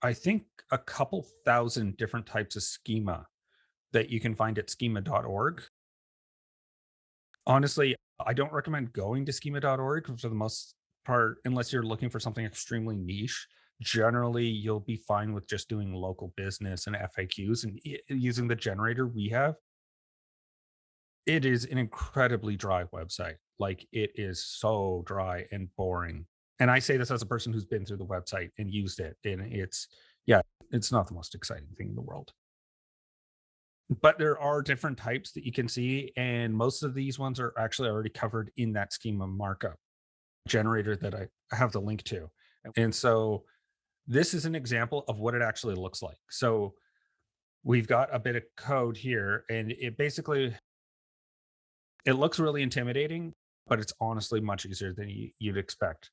I think, a couple thousand different types of schema that you can find at schema.org. Honestly, I don't recommend going to schema.org for the most part, unless you're looking for something extremely niche. Generally, you'll be fine with just doing local business and FAQs and using the generator we have. It is an incredibly dry website. Like, it is so dry and boring. And I say this as a person who's been through the website and used it. And yeah, it's not the most exciting thing in the world. But there are different types that you can see. And most of these ones are actually already covered in that schema markup generator that I have the link to. And so this is an example of what it actually looks like. So we've got a bit of code here, and it basically it looks really intimidating, but it's honestly much easier than you'd expect.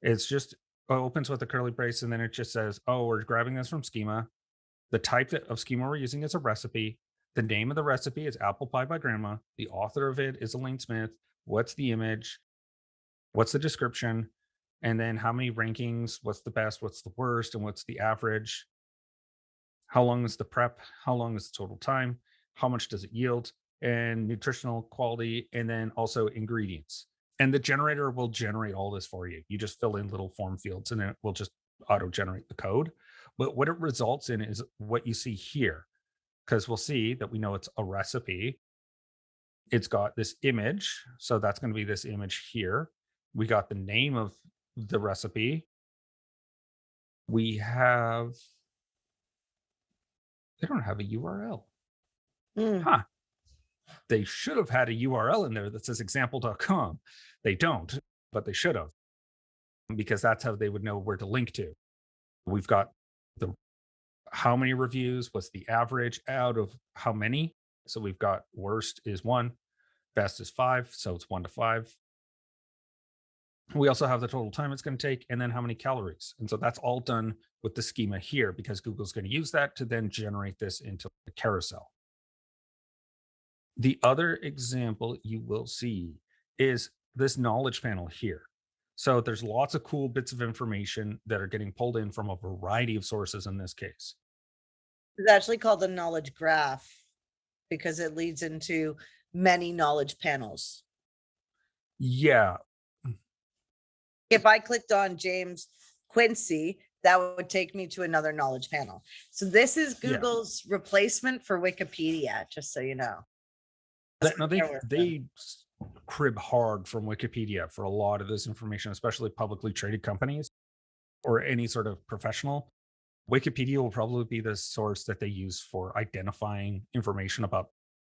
It's just opens with a curly brace, and then it just says, "Oh, we're grabbing this from schema. The type of schema we're using is a recipe. The name of the recipe is apple pie by grandma. The author of it is Elaine Smith. What's the image? What's the description? And then how many rankings? What's the best? What's the worst? And what's the average? How long is the prep? How long is the total time? How much does it yield? And nutritional quality, and then also ingredients." And the generator will generate all this for you. You just fill in little form fields and it will just auto generate the code. But what it results in is what you see here, because we'll see that we know it's a recipe. It's got this image. So that's going to be this image here. We got the name of the recipe. We have, they don't have a URL. Mm. Huh. They should have had a URL in there that says example.com. They don't, but they should have, because that's how they would know where to link to. We've got the how many reviews, what's the average out of how many. So we've got worst is 1, best is 5, so it's 1 to 5. We also have the total time it's going to take, and then how many calories. And so that's all done with the schema here, because Google's going to use that to then generate this into a carousel. The other example you will see is this knowledge panel here. So there's lots of cool bits of information that are getting pulled in from a variety of sources in this case. It's actually called the knowledge graph because it leads into many knowledge panels. Yeah. If I clicked on James Quincy, that would take me to another knowledge panel. So this is Yeah. Google's replacement for Wikipedia, just so you know. No, they crib hard from Wikipedia for a lot of this information, especially publicly traded companies or any sort of professional. Wikipedia will probably be the source that they use for identifying information about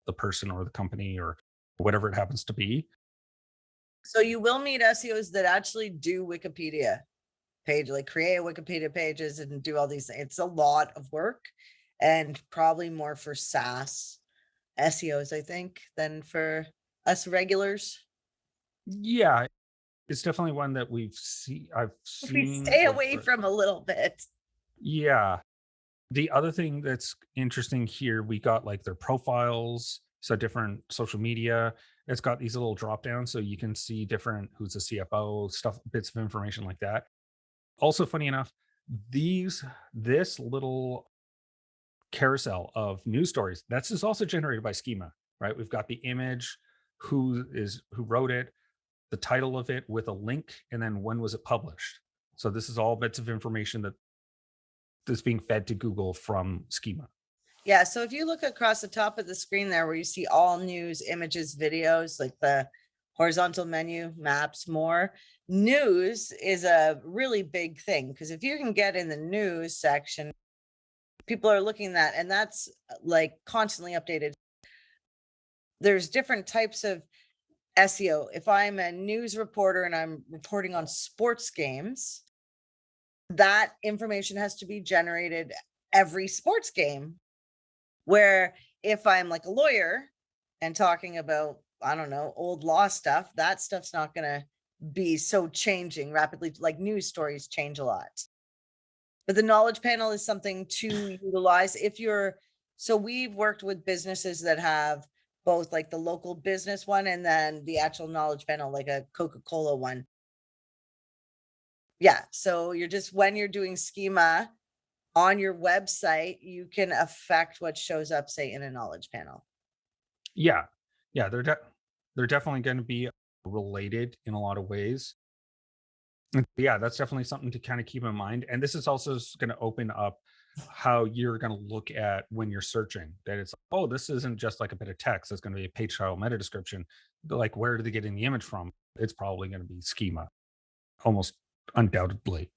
the person or the company or whatever it happens to be. So you will meet SEOs that actually do Wikipedia page, like create Wikipedia pages and do all these. It's a lot of work, and probably more for SaaS SEOs, I think, than for us regulars. Yeah, it's definitely one that I've We seen stay away over. from a little bit. Yeah. The other thing that's interesting here, we got like their profiles, so different social media. It's got these little drop downs so you can see different who's a CFO, stuff, bits of information like that. Also, funny enough, this little carousel of news stories, that's just also generated by schema, right? We've got the image, who wrote it, the title of it with a link, and then when was it published. So this is all bits of information that's being fed to Google from schema. Yeah, so if you look across the top of the screen there where you see all news, images, videos, like the horizontal menu, maps, more, news is a really big thing, because if you can get in the news section, people are looking at that, and that's like constantly updated. There's different types of SEO. If I'm a news reporter and I'm reporting on sports games, that information has to be generated every sports game. Where if I'm like a lawyer and talking about, I don't know, old law stuff, that stuff's not going to be so changing rapidly. Like news stories change a lot. But the knowledge panel is something to utilize if you're, so we've worked with businesses that have both like the local business one and then the actual knowledge panel, like a Coca-Cola one. Yeah. So you're just, when you're doing schema on your website, you can affect what shows up, say, in a knowledge panel. Yeah. Yeah, they're definitely gonna be related in a lot of ways. And yeah, that's definitely something to kind of keep in mind. And this is also going to open up how you're going to look at when you're searching. That it's, oh, this isn't just like a bit of text. It's going to be a page style meta description. Like, where did they get in the image from? It's probably going to be schema, almost undoubtedly.